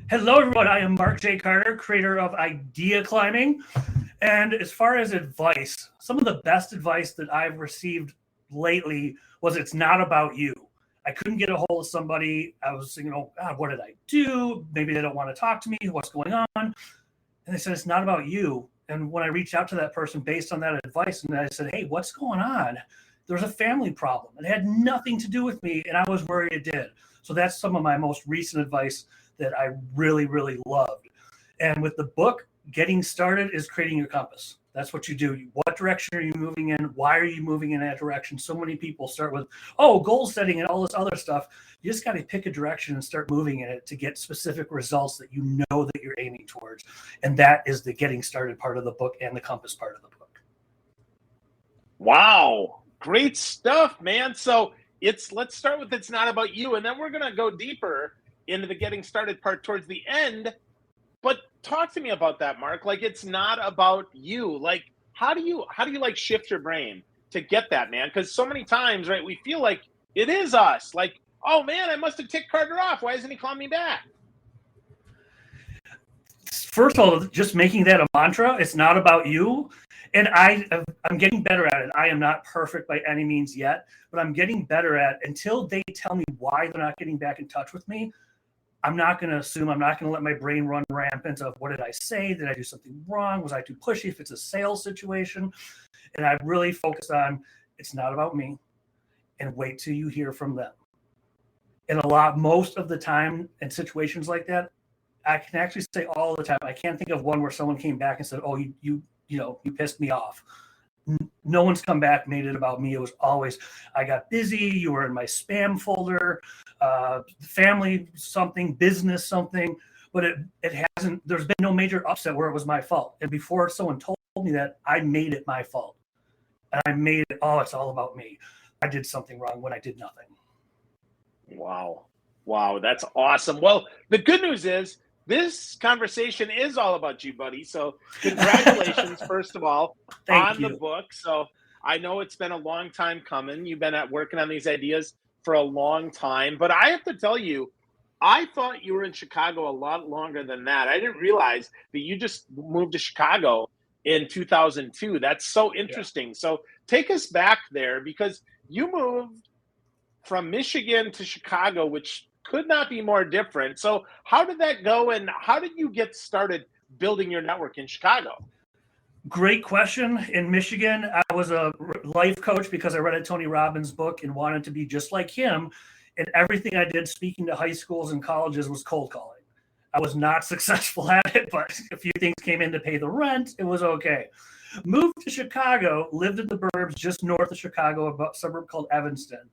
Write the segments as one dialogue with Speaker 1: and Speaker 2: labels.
Speaker 1: Hello, everyone. I am Mark J. Carter, creator of Idea Climbing. And as far as advice, some of the best advice that I've received lately was it's not about you. I couldn't get a hold of somebody. I was thinking, oh, God, what did I do? Maybe they don't want to talk to me. What's going on? And they said, it's not about you. And when I reached out to that person based on that advice, and I said, hey, what's going on? There's a family problem. It had nothing to do with me, and I was worried it did. So that's some of my most recent advice that I really, really loved. And with the book, getting started is creating your compass. That's what you do. What direction are you moving in? Why are you moving in that direction? So many people start with, oh, goal setting and all this other stuff. You just got to pick a direction and start moving in it to get specific results that you know that you're aiming towards. And that is the getting started part of the book and the compass part of the book.
Speaker 2: Wow. Great stuff, man. So let's start with it's not about you, and then we're going to go deeper into the getting started part towards the end. But talk to me about that, Mark. Like, it's not about you. Like, how do you like shift your brain to get that, man? Because so many times, right, we feel like it is us. Like, oh man, I must have ticked Carter off. Why isn't he calling me back?
Speaker 1: First of all, just making that a mantra, it's not about you. And I'm getting better at it. I am not perfect by any means yet, but I'm getting better at until they tell me why they're not getting back in touch with me. I'm not going to assume. I'm not going to let my brain run rampant of what did I say? Did I do something wrong? Was I too pushy? If it's a sales situation. And I really focus on it's not about me, and wait till you hear from them. And most of the time in situations like that, I can actually say all the time, I can't think of one where someone came back and said, oh, you pissed me off. No one's come back, made it about me. It was always, I got busy. You were in my spam folder, family something, business something. But it hasn't, there's been no major upset where it was my fault. And before someone told me that, I made it my fault. And I made it, oh, it's all about me. I did something wrong when I did nothing.
Speaker 2: Wow. That's awesome. Well, the good news is, this conversation is all about you, buddy. So congratulations, first of all, on the book. So I know it's been a long time coming. You've been working on these ideas for a long time. But I have to tell you, I thought you were in Chicago a lot longer than that. I didn't realize that you just moved to Chicago in 2002. That's so interesting. Yeah. So take us back there, because you moved from Michigan to Chicago, which could not be more different. So how did that go, and how did you get started building your network in Chicago?
Speaker 1: Great question. In Michigan, I was a life coach because I read a Tony Robbins book and wanted to be just like him. And everything I did speaking to high schools and colleges was cold calling. I was not successful at it, but a few things came in to pay the rent. It was okay. Moved to Chicago, lived in the burbs just north of Chicago, a suburb called Evanston.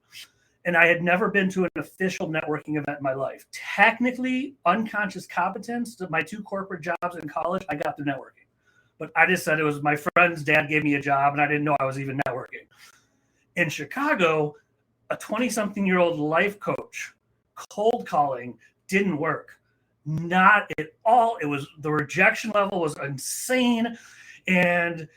Speaker 1: And I had never been to an official networking event in my life. Technically, unconscious competence, my 2 corporate jobs in college, I got through networking. But I just said it was my friend's dad gave me a job, and I didn't know I was even networking. In Chicago, a 20-something-year-old life coach, cold calling didn't work. Not at all. The rejection level was insane. And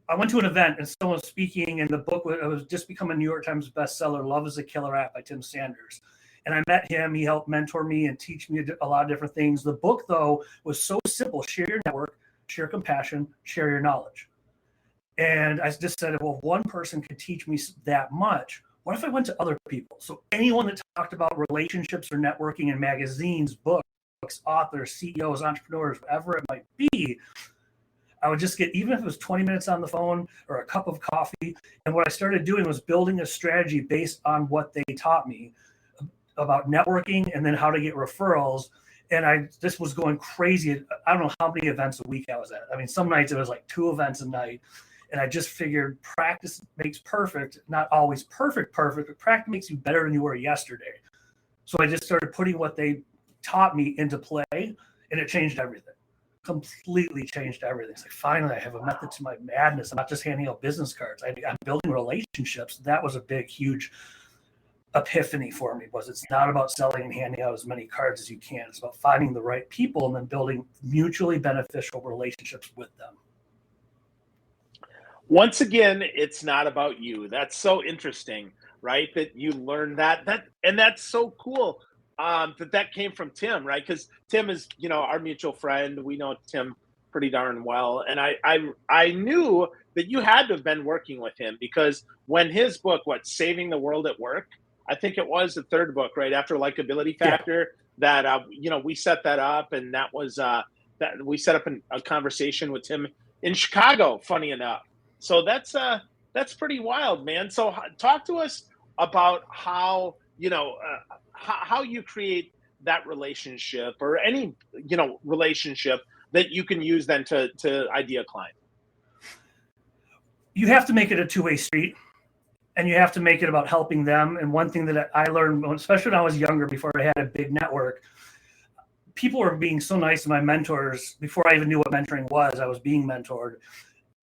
Speaker 1: I went to an event and someone was speaking, and the book was just become a New York Times bestseller, Love is a Killer App by Tim Sanders. And I met him. He helped mentor me and teach me a lot of different things. The book, though, was so simple. Share your network, share compassion, share your knowledge. And I just said, well, if one person could teach me that much, what if I went to other people? So anyone that talked about relationships or networking in magazines, books, authors, CEOs, entrepreneurs, whatever it might be, I would just get, even if it was 20 minutes on the phone or a cup of coffee. And what I started doing was building a strategy based on what they taught me about networking and then how to get referrals. And this was going crazy. I don't know how many events a week I was at. I mean, some nights it was like 2 events a night. And I just figured practice makes perfect, not always perfect, but practice makes you better than you were yesterday. So I just started putting what they taught me into play, and it changed everything. Completely changed everything. It's like, finally, I have a method to my madness. I'm not just handing out business cards. I'm building relationships. That was a big, huge epiphany for me. It's not about selling and handing out as many cards as you can. It's about finding the right people and then building mutually beneficial relationships with them.
Speaker 2: Once again, it's not about you. That's so interesting, right? That you learned that, and that's so cool. that came from Tim, right? Because Tim is, our mutual friend. We know Tim pretty darn well, and I knew that you had to have been working with him, because when his book, Saving the World at Work, I think it was the third book, right after Likability Factor, that we set that up, and that was that we set up a conversation with Tim in Chicago. Funny enough, so that's pretty wild, man. So talk to us about how how you create that relationship, or any relationship that you can use then to idea climb.
Speaker 1: You have to make it a two-way street, and you have to make it about helping them. And one thing that I learned, especially when I was younger, before I had a big network, people were being so nice to my mentors. Before I even knew what mentoring was, I was being mentored,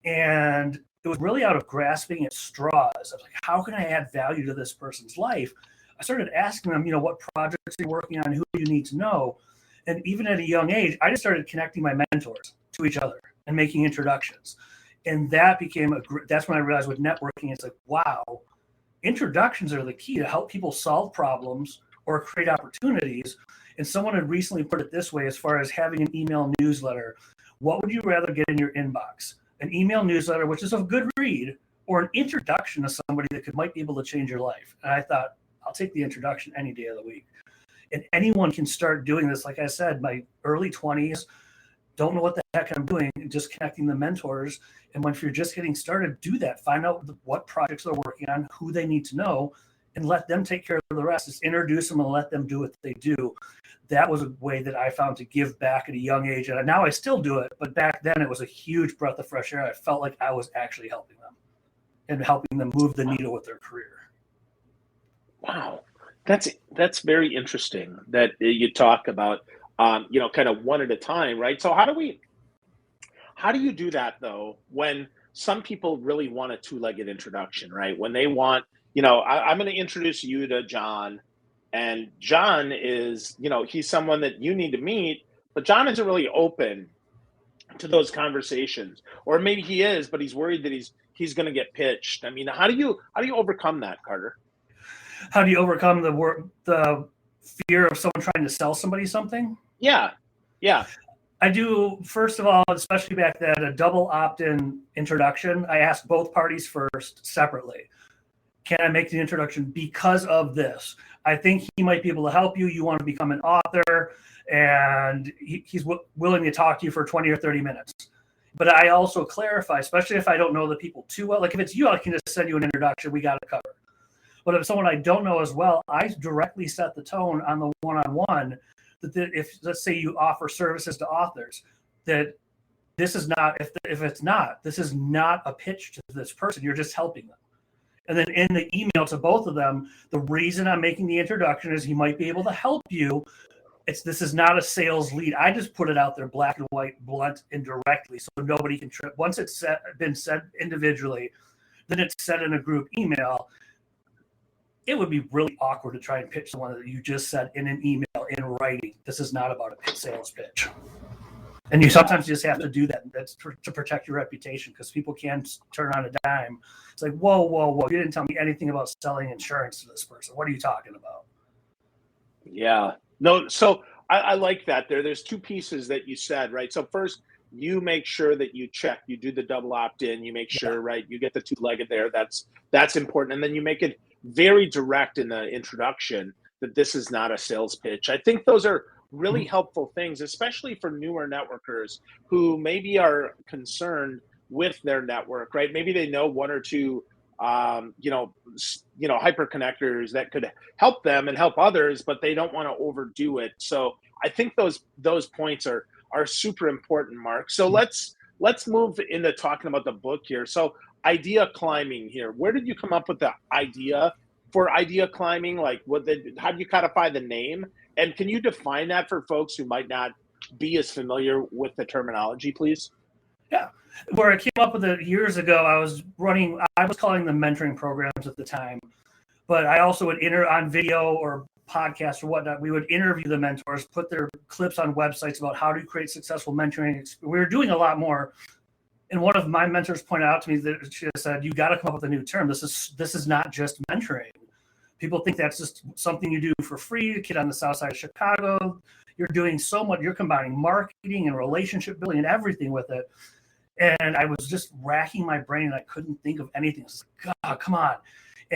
Speaker 1: and it was really out of grasping at straws. I was like, how can I add value to this person's life? I started asking them, what projects you're working on, who you need to know. And even at a young age, I just started connecting my mentors to each other and making introductions. And that became that's when I realized with networking, it's like, wow, introductions are the key to help people solve problems or create opportunities. And someone had recently put it this way, as far as having an email newsletter. What would you rather get in your inbox? An email newsletter, which is a good read, or an introduction to somebody that might be able to change your life? And I thought, I'll take the introduction any day of the week. And anyone can start doing this. Like I said, my early 20s, don't know what the heck I'm doing, just connecting the mentors. And if you're just getting started, do that. Find out what projects they're working on, who they need to know, and let them take care of the rest. Just introduce them and let them do what they do. That was a way that I found to give back at a young age. And now I still do it, but back then it was a huge breath of fresh air. I felt like I was actually helping them and helping them move the needle with their career.
Speaker 2: Wow. That's very interesting that you talk about, kind of one at a time, right? So how do you do that though, when some people really want a two-legged introduction, right? When they want, I'm going to introduce you to John, and John is, he's someone that you need to meet, but John isn't really open to those conversations, or maybe he is, but he's worried that he's going to get pitched. I mean, how do you overcome that, Carter?
Speaker 1: How do you overcome the fear of someone trying to sell somebody something?
Speaker 2: Yeah.
Speaker 1: I do, first of all, especially back then, a double opt-in introduction. I ask both parties first separately. Can I make the introduction because of this? I think he might be able to help you. You want to become an author, and he's willing to talk to you for 20 or 30 minutes. But I also clarify, especially if I don't know the people too well. Like if it's you, I can just send you an introduction. We got it covered. But if someone I don't know as well, I directly set the tone on the one-on-one that if, let's say, you offer services to authors, that this is not, if it's not, this is not a pitch to this person. You're just helping them. And then in the email to both of them, the reason I'm making the introduction is he might be able to help you. This is not a sales lead. I just put it out there, black and white, blunt and directly, so nobody can trip. Once it's been said individually, then it's said in a group email. It would be really awkward to try and pitch someone that you just said in an email in writing. This is not about a sales pitch. And you sometimes just have to do that. That's to protect your reputation, because people can turn on a dime. It's like, whoa. You didn't tell me anything about selling insurance to this person. What are you talking about?
Speaker 2: Yeah. No, so I like that there. There's two pieces that you said, right? So first, you make sure that you do the double opt-in. You make sure, right, you get the two-legged there. That's important. And then you make it very direct in the introduction that this is not a sales pitch. I think those are really helpful things, especially for newer networkers who maybe are concerned with their network, right? Maybe they know one or two, hyper connectors that could help them and help others, but they don't want to overdo it. So I think those points are super important, Mark. So let's move into talking about the book here. So idea climbing here. Where did you come up with the idea for idea climbing? Like, how do you codify the name? And can you define that for folks who might not be as familiar with the terminology, please?
Speaker 1: Yeah. Where I came up with it years ago, I was calling them mentoring programs at the time, but I also would on video or podcast or whatnot, we would interview the mentors, put their clips on websites about how to create successful mentoring. We were doing a lot more. And one of my mentors pointed out to me that she said, you got to come up with a new term. This is not just mentoring. People think that's just something you do for free. A kid on the south side of Chicago, you're doing so much. You're combining marketing and relationship building and everything with it. And I was just racking my brain and I couldn't think of anything. I was like, God, come on.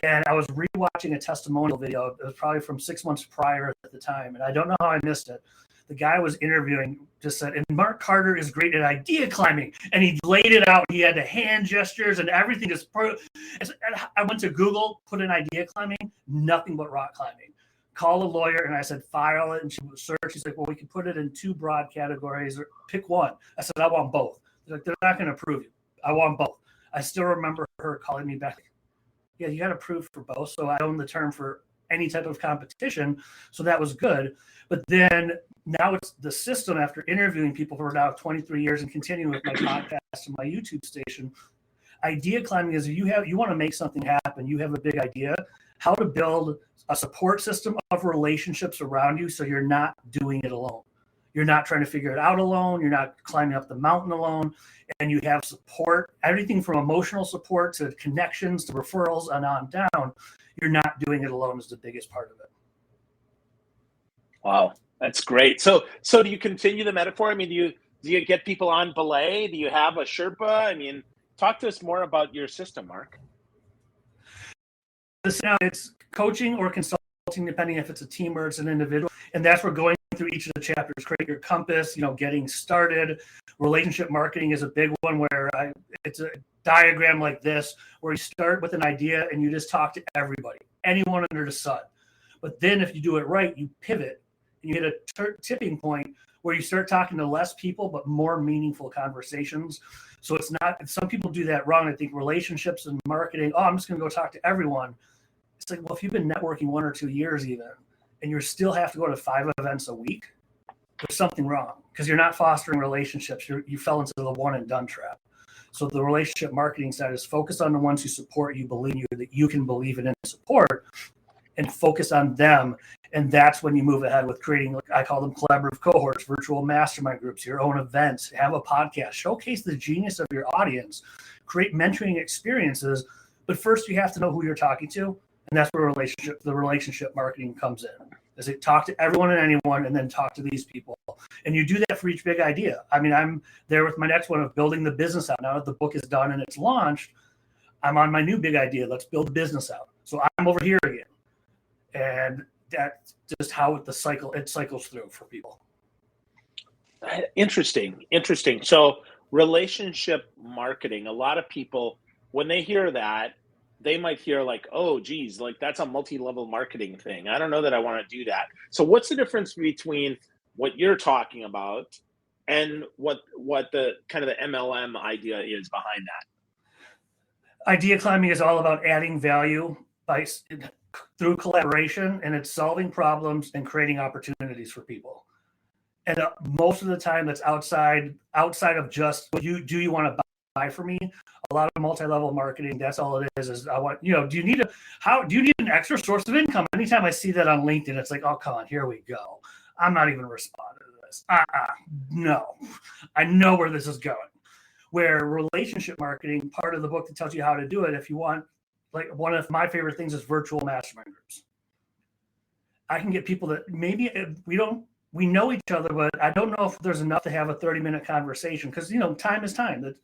Speaker 1: And I was rewatching a testimonial video. It was probably from 6 months prior at the time. And I don't know how I missed it. The guy was interviewing just said, and Mark Carter is great at idea climbing. And he laid it out. He had the hand gestures and everything. I went to Google, put in idea climbing, nothing but rock climbing. Called a lawyer and I said, file it. And she would search. She's like, well, we can put it in 2 broad categories or pick one. I said, I want both. They're like, they're not going to approve you. I want both. I still remember her calling me back. Yeah, you got approved for both. So I own the term for any type of competition. So that was good. But then now it's the system after interviewing people for now 23 years and continuing with my podcast and my YouTube station. Idea climbing is you want to make something happen. You have a big idea, how to build a support system of relationships around you so you're not doing it alone. You're not trying to figure it out alone. You're not climbing up the mountain alone. And you have support, everything from emotional support to connections to referrals and on down. You're not doing it alone is the biggest part of it.
Speaker 2: Wow, that's great. So do you continue the metaphor? I mean, do you get people on belay? Do you have a Sherpa? I mean, talk to us more about your system, Mark.
Speaker 1: Now it's coaching or consulting, depending if it's a team or it's an individual. And that's where going through each of the chapters, create your compass, getting started. Relationship marketing is a big one where it's a diagram like this, where you start with an idea and you just talk to everybody, anyone under the sun. But then if you do it right, you pivot and you hit a tipping point where you start talking to less people, but more meaningful conversations. So it's not, some people do that wrong. I think relationships and marketing, I'm just going to go talk to everyone. It's like, well, if you've been networking 1 or 2 years even, and you still have to go to 5 events a week, there's something wrong because you're not fostering relationships. You fell into the one and done trap. So the relationship marketing side is focus on the ones who support you, believe you, that you can believe in and support, and focus on them. And that's when you move ahead with creating, I call them collaborative cohorts, virtual mastermind groups, your own events, have a podcast, showcase the genius of your audience, create mentoring experiences. But first you have to know who you're talking to. And that's where the relationship marketing comes in. Is it talk to everyone and anyone and then talk to these people. And you do that for each big idea. I mean, I'm there with my next one of building the business out. Now that the book is done and it's launched, I'm on my new big idea. Let's build the business out. So I'm over here again. And that's just how it cycles through for people.
Speaker 2: Interesting. So relationship marketing, a lot of people, when they hear that, they might hear like, oh, geez, like that's a multi-level marketing thing. I don't know that I want to do that. So what's the difference between what you're talking about and what the kind of the MLM idea is behind that?
Speaker 1: Idea climbing is all about adding value through collaboration, and it's solving problems and creating opportunities for people. And most of the time that's outside of just do you want to buy for me? A lot of multi-level marketing, that's all it is I want, do you need an extra source of income? Anytime I see that on LinkedIn, it's like, oh, come on, here we go. I'm not even responding to this. No, I know where this is going. Where relationship marketing, part of the book that tells you how to do it, if you want, like one of my favorite things is virtual mastermind groups. I can get people that maybe we know each other, but I don't know if there's enough to have a 30-minute conversation because, time is time.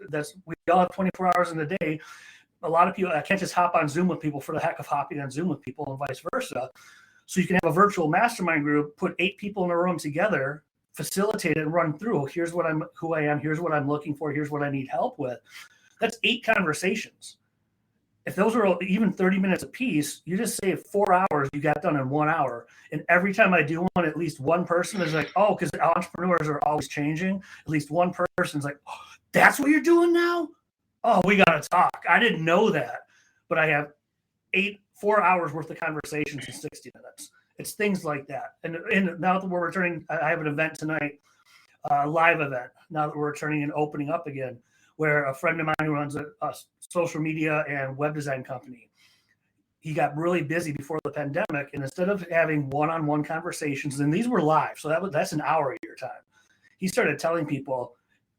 Speaker 1: We all have 24 hours in a day. A lot of people, I can't just hop on Zoom with people for the heck of hopping on Zoom with people and vice versa. So you can have a virtual mastermind group, put 8 people in a room together, facilitate it and run through. Here's who I am. Here's what I'm looking for. Here's what I need help with. That's 8 conversations. If those are even 30 minutes a piece, you just save 4 hours. You got done in 1 hour. And every time I do one, at least one person is like, oh, because entrepreneurs are always changing. At least one person's like, oh, that's what you're doing now? Oh, we got to talk. I didn't know that. But I have 4 hours worth of conversations in 60 minutes. It's things like that. And now that we're returning, I have an event tonight, a live event, now that we're returning and opening up again, where a friend of mine who runs a social media and web design company, he got really busy before the pandemic. And instead of having one-on-one conversations, and these were live, so that's an hour of your time, he started telling people,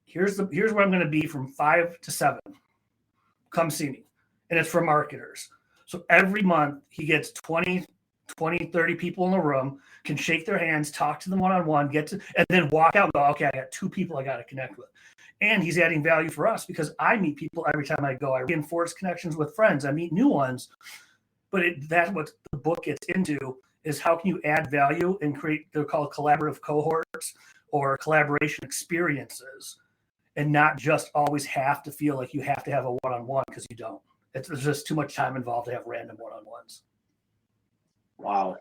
Speaker 1: here's where I'm going to be from 5 to 7. Come see me. And it's for marketers. So every month he gets 20 20, 30 people in the room, can shake their hands, talk to them one-on-one, and then walk out and go, okay, I got 2 people I got to connect with. And he's adding value for us because I meet people every time I go. I reinforce connections with friends. I meet new ones. But that's what the book gets into, is how can you add value and create, they're called collaborative cohorts or collaboration experiences, and not just always have to feel like you have to have a one-on-one, because you don't. There's just too much time involved to have random one-on-ones.
Speaker 2: Wow.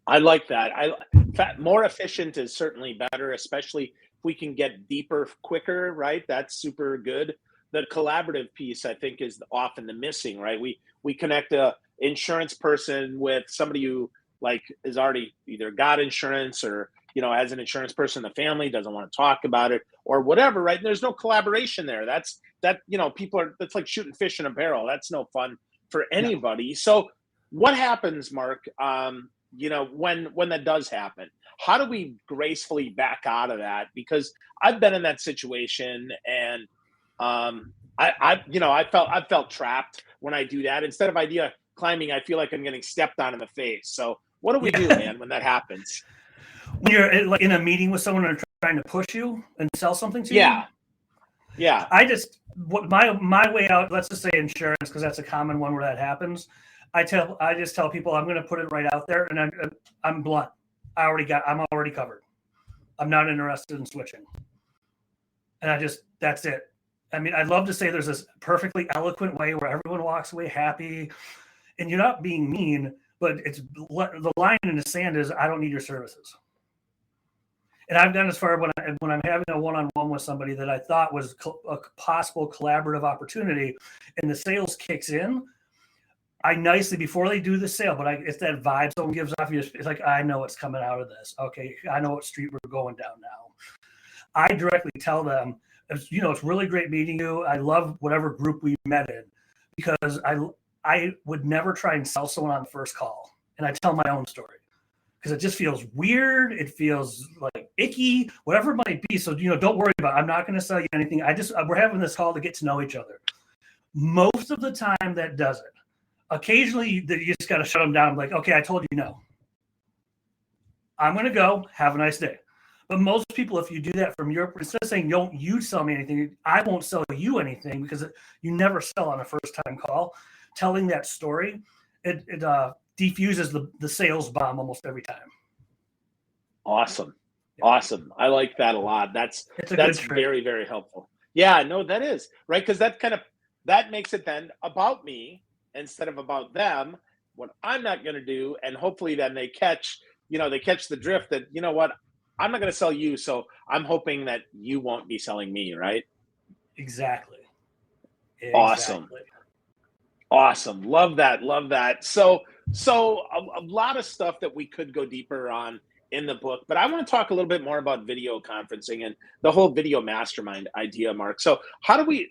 Speaker 2: I like that. More efficient is certainly better, especially if we can get deeper quicker, right? That's super good. The collaborative piece, I think, is often the missing, right? We connect a insurance person with somebody who like is already either got insurance or, as an insurance person in the family doesn't want to talk about it or whatever, right? And there's no collaboration there. That's like shooting fish in a barrel. That's no fun for anybody. Yeah. So what happens, Mark, when that does happen? How do we gracefully back out of that? Because I've been in that situation, and I felt trapped when I do that. Instead of idea climbing, I feel like I'm getting stepped on in the face. So what do we do, man, when that happens?
Speaker 1: When you're in a meeting with someone and trying to push you and sell something to you? Yeah. My way out, let's just say insurance, because that's a common one where that happens. I just tell people I'm going to put it right out there, and I'm blunt. I'm already covered. I'm not interested in switching. And that's it. I mean, I'd love to say there's this perfectly eloquent way where everyone walks away happy, and you're not being mean, but it's the line in the sand is, I don't need your services. And I've gone as far when I'm having a one-on-one with somebody that I thought was a possible collaborative opportunity, and the sales kicks in, I nicely, before they do the sale, but if that vibe someone gives off, it's like, I know what's coming out of this. Okay, I know what street we're going down now. I directly tell them, it's really great meeting you. I love whatever group we met in, because I would never try and sell someone on the first call. And I tell my own story, because it just feels weird. It feels like icky, whatever it might be. So, don't worry about it. I'm not going to sell you anything. We're having this call to get to know each other. Most of the time that does it. Occasionally you just got to shut them down. Like, okay, I told you no. I'm going to go. Have a nice day. But most people, if you do that from your, instead of saying, don't you sell me anything, I won't sell you anything, because you never sell on a first-time call. Telling that story, it defuses the sales bomb almost every time.
Speaker 2: Awesome. Yeah. Awesome. I like that a lot. That's very, very helpful. Yeah, no, that is, right? Because that makes it then about me instead of about them, what I'm not going to do. And hopefully then they catch the drift that, what, I'm not going to sell you, so I'm hoping that you won't be selling me, right?
Speaker 1: Exactly.
Speaker 2: Awesome. Love that. So a lot of stuff that we could go deeper on in the book, but I want to talk a little bit more about video conferencing and the whole video mastermind idea, Mark. So how do we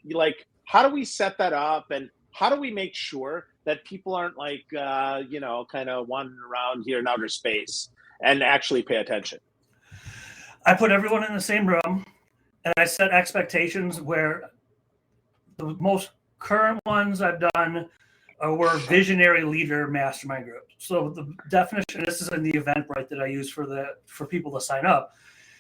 Speaker 2: set that up, and how do we make sure that people aren't like, kind of wandering around here in outer space and actually pay attention?
Speaker 1: I put everyone in the same room, and I set expectations where the most current ones I've done were visionary leader mastermind groups. So the definition, this is in the Eventbrite that I use for people to sign up,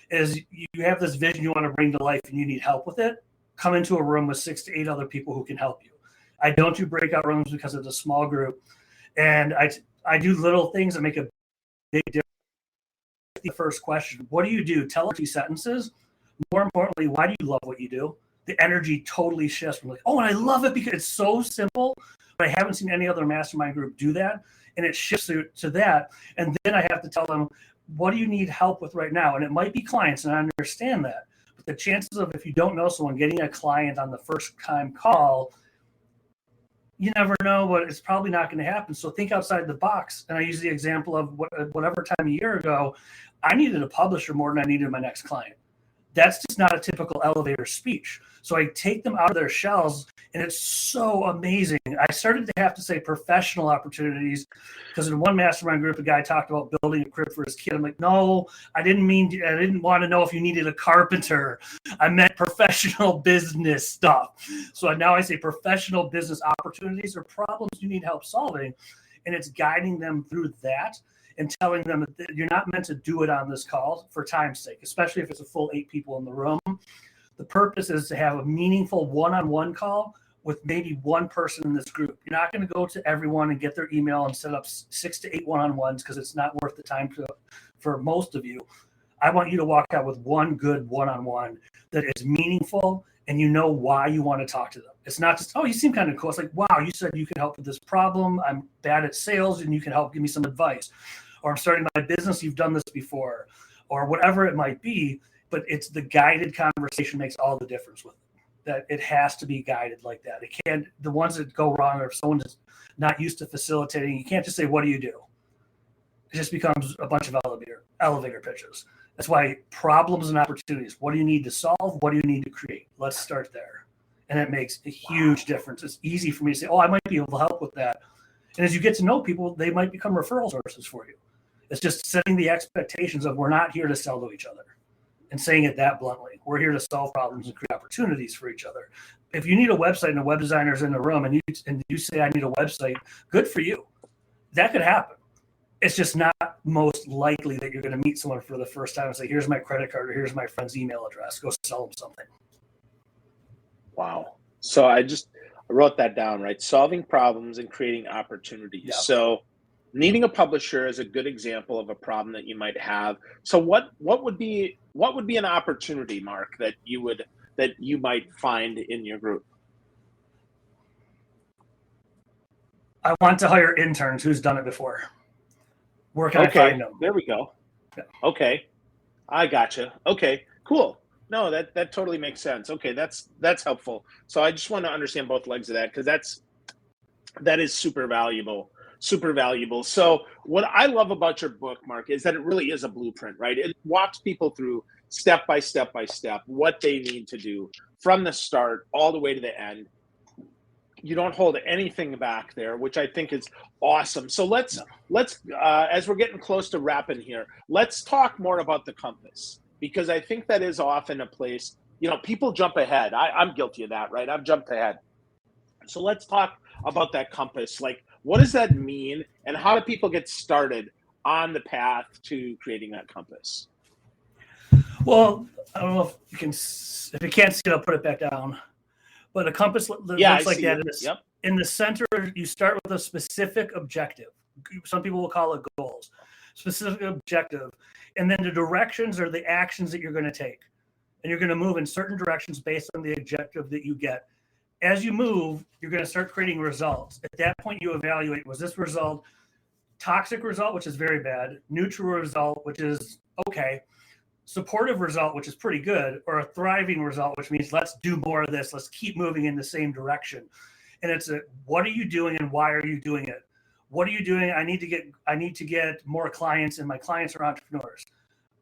Speaker 1: is you have this vision you want to bring to life and you need help with it. Come into a room with 6 to 8 other people who can help you. I don't do breakout rooms because it's a small group, and I do little things that make a big difference. The first question, what do you do? Tell 2 sentences. More importantly, why do you love what you do? The energy totally shifts from like, oh, and I love it because it's so simple, but I haven't seen any other mastermind group do that. And it shifts to that. And then I have to tell them, what do you need help with right now? And it might be clients, and I understand that. But the chances of, if you don't know someone, getting a client on the first time call, you never know, but it's probably not going to happen. So think outside the box. And I use the example of whatever time a year ago, I needed a publisher more than I needed my next client. That's just not a typical elevator speech. So I take them out of their shells, and it's so amazing. I started to have to say professional opportunities, because in one mastermind group, a guy talked about building a crib for his kid. I'm like, no, I didn't want to know if you needed a carpenter. I meant professional business stuff. So now I say professional business opportunities or problems you need help solving. And it's guiding them through that and telling them that you're not meant to do it on this call for time's sake, especially if it's a full 8 people in the room. The purpose is to have a meaningful one-on-one call with maybe one person in this group. You're not going to go to everyone and get their email and set up 6 to 8 one-on-ones because it's not worth the time for most of you. I want you to walk out with one good one-on-one that is meaningful and you know why you want to talk to them. It's not just, oh, you seem kind of cool. It's like, wow, you said you could help with this problem. I'm bad at sales and you can help give me some advice. Or I'm starting my business. You've done this before. Or whatever it might be. But it's the guided conversation makes all the difference with it. That it has to be guided like that. It can't, the ones that go wrong, or if someone is not used to facilitating, you can't just say, what do you do? It just becomes a bunch of elevator pitches. That's why problems and opportunities. What do you need to solve? What do you need to create? Let's start there. And it makes a huge difference. It's easy for me to say, oh, I might be able to help with that. And as you get to know people, they might become referral sources for you. It's just setting the expectations of we're not here to sell to each other and saying it that bluntly. We're here to solve problems and create opportunities for each other. If you need a website and a web designer's in the room and you say, I need a website, good for you. That could happen. It's just not most likely that you're going to meet someone for the first time and say, here's my credit card or here's my friend's email address. Go sell them something.
Speaker 2: Wow. So I wrote that down, right? Solving problems and creating opportunities. Yep. So needing a publisher is a good example of a problem that you might have. So what would be an opportunity, Mark, that you might find in your group?
Speaker 1: I want to hire interns who's done it before. Where can I find them?
Speaker 2: There we go. Yeah. Okay. I gotcha. Okay, cool. No, that totally makes sense. Okay, that's helpful. So I just want to understand both legs of that because that is super valuable. Super valuable. So what I love about your book, Mark, is that it really is a blueprint, right? It walks people through step by step what they need to do from the start all the way to the end. You don't hold anything back there, which I think is awesome. So let's as we're getting close to wrapping here, let's talk more about the compass, because I think that is often a place, people jump ahead. I'm guilty of that, right? I've jumped ahead. So let's talk about that compass. Like, what does that mean, and how do people get started on the path to creating that compass?
Speaker 1: Well, I don't know if you can't see it, I'll put it back down. But a compass looks like that. In the center, you start with a specific objective. Some people will call it goals. Specific objective. And then the directions are the actions that you're going to take. And you're going to move in certain directions based on the objective that you get. As you move, you're going to start creating results. At that point, you evaluate, was this result toxic result, which is very bad, neutral result, which is okay, supportive result, which is pretty good, or a thriving result, which means let's do more of this. Let's keep moving in the same direction. And it's what are you doing and why are you doing it? What are you doing? I need to get more clients, and my clients are entrepreneurs.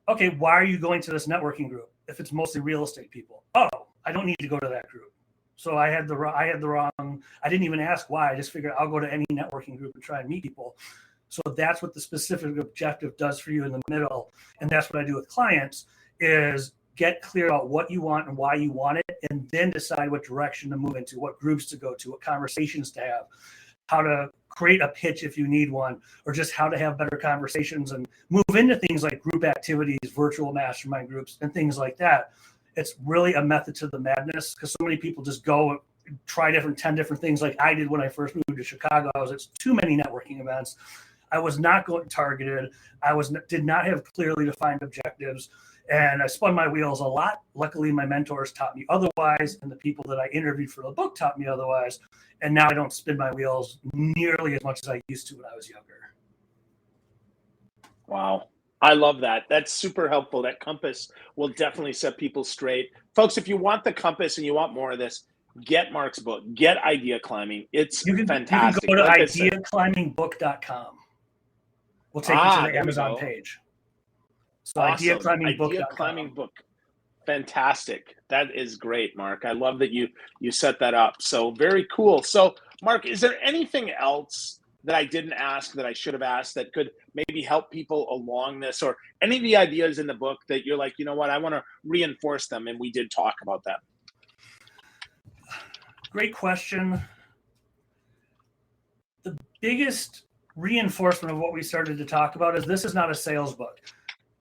Speaker 1: Okay, why are you going to this networking group if it's mostly real estate people? Oh, I don't need to go to that group. So I didn't even ask why. I just figured I'll go to any networking group and try and meet people. So that's what the specific objective does for you in the middle. And that's what I do with clients is get clear about what you want and why you want it, and then decide what direction to move into, what groups to go to, what conversations to have, how to create a pitch if you need one, or just how to have better conversations and move into things like group activities, virtual mastermind groups, and things like that. It's really a method to the madness because so many people just go try 10 different things like I did when I first moved to Chicago. It's too many networking events. I was not going targeted. Did not have clearly defined objectives, and I spun my wheels a lot. Luckily, my mentors taught me otherwise, and the people that I interviewed for the book taught me otherwise. And now I don't spin my wheels nearly as much as I used to when I was younger.
Speaker 2: Wow. I love that. That's super helpful. That compass will definitely set people straight. Folks, if you want the compass and you want more of this, get Mark's book. Get Idea Climbing. It's fantastic.
Speaker 1: You can go to ideaclimbingbook.com. We'll take you to the Amazon page. So
Speaker 2: awesome. Idea Climbing Book. Fantastic. That is great, Mark. I love that you set that up. So very cool. So, Mark, is there anything else that I didn't ask that I should have asked that could maybe help people along this, or any of the ideas in the book that you're like, you know what, I want to reinforce them, and we did talk about that?
Speaker 1: Great question. The biggest reinforcement of what we started to talk about is this is not a sales book.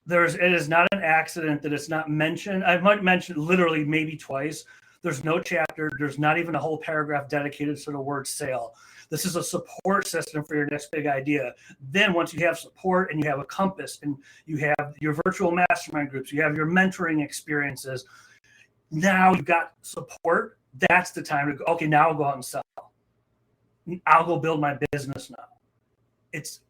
Speaker 1: It is not an accident that it's not mentioned. I might mention literally maybe twice. There's no chapter. There's not even a whole paragraph dedicated to the word sale. This is a support system for your next big idea. Then once you have support and you have a compass and you have your virtual mastermind groups, you have your mentoring experiences, now you've got support. That's the time to go, okay, now I'll go out and sell. I'll go build my business now. It's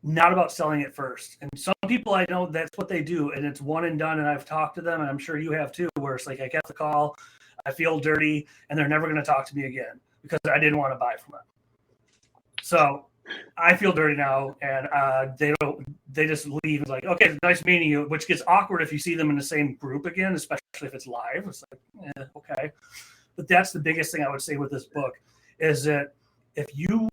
Speaker 1: not about selling it first. And some people I know that's what they do, and it's one and done. And I've talked to them, and I'm sure you have too, where it's like I get the call, I feel dirty, and they're never going to talk to me again because I didn't want to buy from them. So I feel dirty now, and they just leave. It's like, okay, it's nice meeting you, which gets awkward if you see them in the same group again, especially if it's live. It's like, okay. But that's the biggest thing I would say with this book is that if you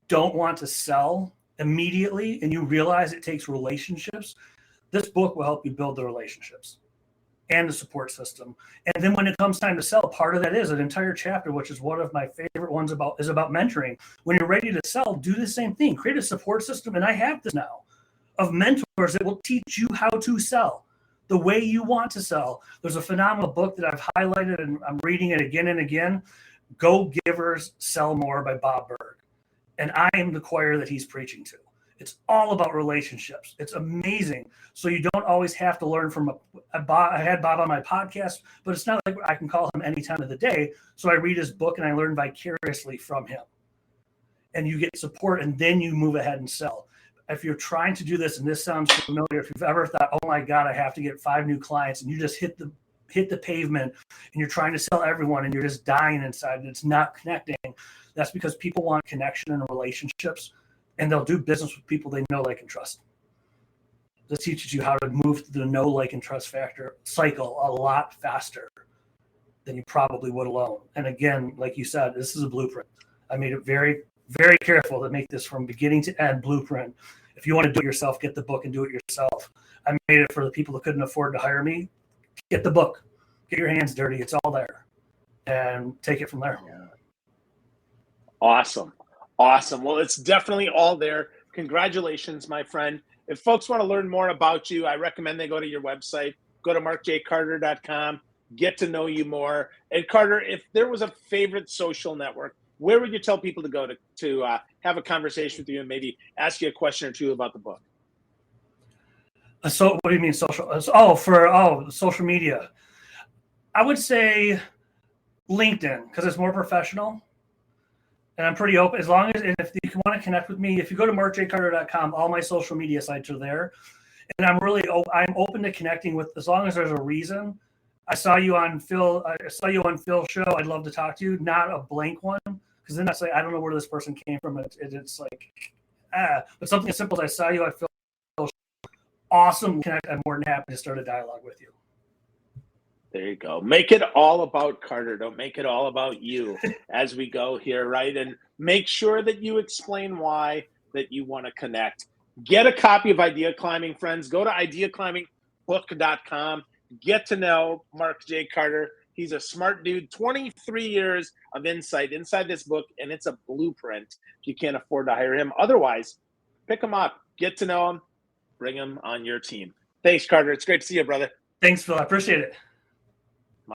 Speaker 1: don't want to sell immediately and you realize it takes relationships, this book will help you build the relationships and the support system. And then when it comes time to sell, part of that is an entire chapter, which is one of my favorite ones is about mentoring. When you're ready to sell, do the same thing. Create a support system. And I have this now of mentors that will teach you how to sell the way you want to sell. There's a phenomenal book that I've highlighted and I'm reading it again and again. Go Givers, Sell More by Bob Berg. And I am the choir that he's preaching to. It's all about relationships. It's amazing. So you don't always have to learn from I had Bob on my podcast, but it's not like I can call him any time of the day. So I read his book and I learn vicariously from him. And you get support and then you move ahead and sell. If you're trying to do this, and this sounds familiar, if you've ever thought, oh my God, I have to get 5 new clients, and you just hit the pavement and you're trying to sell everyone and you're just dying inside and it's not connecting, that's because people want connection and relationships, and they'll do business with people they know, like, and trust. This teaches you how to move through the know, like, and trust factor cycle a lot faster than you probably would alone. And again, like you said, this is a blueprint. I made it very, very careful to make this from beginning to end blueprint. If you want to do it yourself, get the book and do it yourself. I made it for the people that couldn't afford to hire me. Get the book. Get your hands dirty. It's all there. And take it from there.
Speaker 2: Yeah. Awesome. Well, it's definitely all there. Congratulations, my friend. If folks want to learn more about you, I recommend they go to your website. Go to markjcarter.com. Get to know you more. And Carter, if there was a favorite social network, where would you tell people to go to have a conversation with you and maybe ask you a question or two about the book?
Speaker 1: So what do you mean social? Social media. I would say LinkedIn because it's more professional. And I'm pretty open. As long as, and if you want to connect with me, if you go to markjcarter.com, all my social media sites are there. And I'm open to connecting with, as long as there's a reason. I saw you on Phil's show. I'd love to talk to you. Not a blank one, because then I say I don't know where this person came from. It's like, but something as simple as I saw you on Phil's show. Awesome connect. I'm more than happy to start a dialogue with you.
Speaker 2: There you go. Make it all about Carter. Don't make it all about you as we go here, right? And make sure that you explain why that you want to connect. Get a copy of Idea Climbing, friends. Go to ideaclimbingbook.com. Get to know Mark J. Carter. He's a smart dude. 23 years of insight inside this book, and it's a blueprint if you can't afford to hire him. Otherwise, pick him up. Get to know him. Bring him on your team. Thanks, Carter. It's great to see you, brother.
Speaker 1: Thanks, Phil. I appreciate it.